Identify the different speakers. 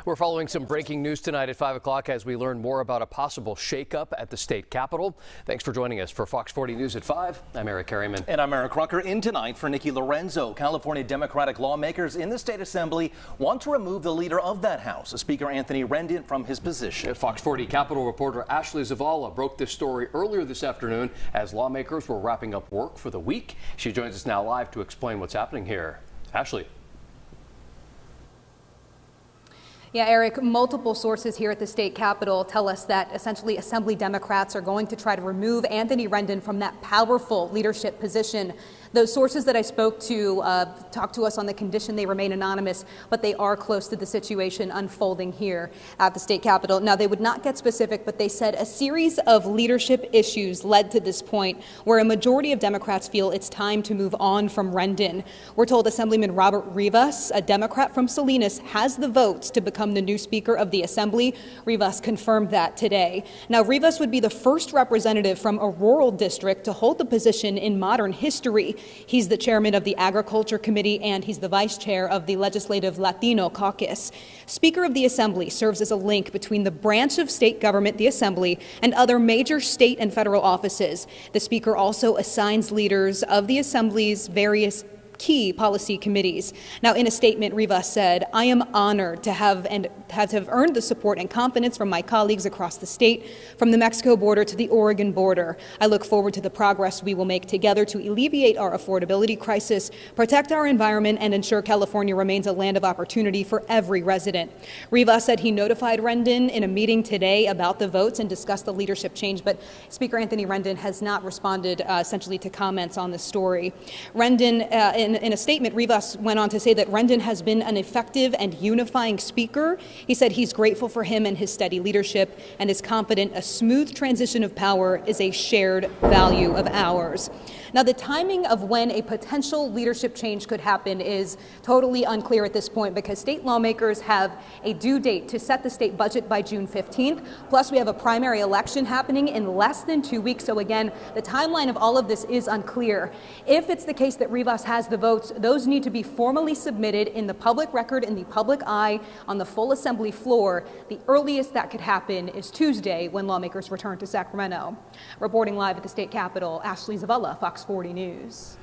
Speaker 1: We're following some breaking news tonight at 5 o'clock as we learn more about a possible shakeup at the state capitol. Thanks for joining us for Fox 40 News at 5. I'm Eric Harriman.
Speaker 2: And I'm Eric Rucker. In tonight for Nikki Lorenzo. California Democratic lawmakers in the state assembly want to remove the leader of that house, Speaker Anthony Rendon, from his position.
Speaker 1: Fox 40 Capitol reporter Ashley Zavala broke this story earlier this afternoon as lawmakers were wrapping up work for the week. She joins us now live to explain what's happening here. Ashley.
Speaker 3: Yeah, Eric, multiple sources here at the state capitol tell us that essentially Assembly Democrats are going to try to remove Anthony Rendon from that powerful leadership position. Those sources that I spoke to talked to us on the condition they remain anonymous, but they are close to the situation unfolding here at the state capitol. Now, they would not get specific, but they said a series of leadership issues led to this point where a majority of Democrats feel it's time to move on from Rendon. We're told Assemblyman Robert Rivas, a Democrat from Salinas, has the votes to become the new Speaker of the Assembly. Rivas confirmed that today. Now, Rivas would be the first representative from a rural district to hold the position in modern history. He's the chairman of the Agriculture Committee and he's the vice chair of the Legislative Latino Caucus. Speaker of the Assembly serves as a link between the branch of state government, the Assembly, and other major state and federal offices. The Speaker also assigns leaders of the Assembly's various key policy committees. Now, in a statement, Rivas said, "I am honored to have earned the support and confidence from my colleagues across the state, from the Mexico border to the Oregon border. I look forward to the progress we will make together to alleviate our affordability crisis, protect our environment, and ensure California remains a land of opportunity for every resident." Rivas said he notified Rendon in a meeting today about the votes and discussed the leadership change, but Speaker Anthony Rendon has not responded essentially to comments on the story. Rendon, in a statement, Rivas went on to say that Rendon has been an effective and unifying speaker. He said he's grateful for him and his steady leadership and is confident a smooth transition of power is a shared value of ours. Now, the timing of when a potential leadership change could happen is totally unclear at this point because state lawmakers have a due date to set the state budget by June 15th. Plus, we have a primary election happening in less than 2 weeks. So again, the timeline of all of this is unclear. If it's the case that Rivas has the votes, those need to be formally submitted in the public record, in the public eye, on the full assembly floor. The earliest that could happen is Tuesday when lawmakers return to Sacramento. Reporting live at the state capitol, Ashley Zavala, Fox 40 News.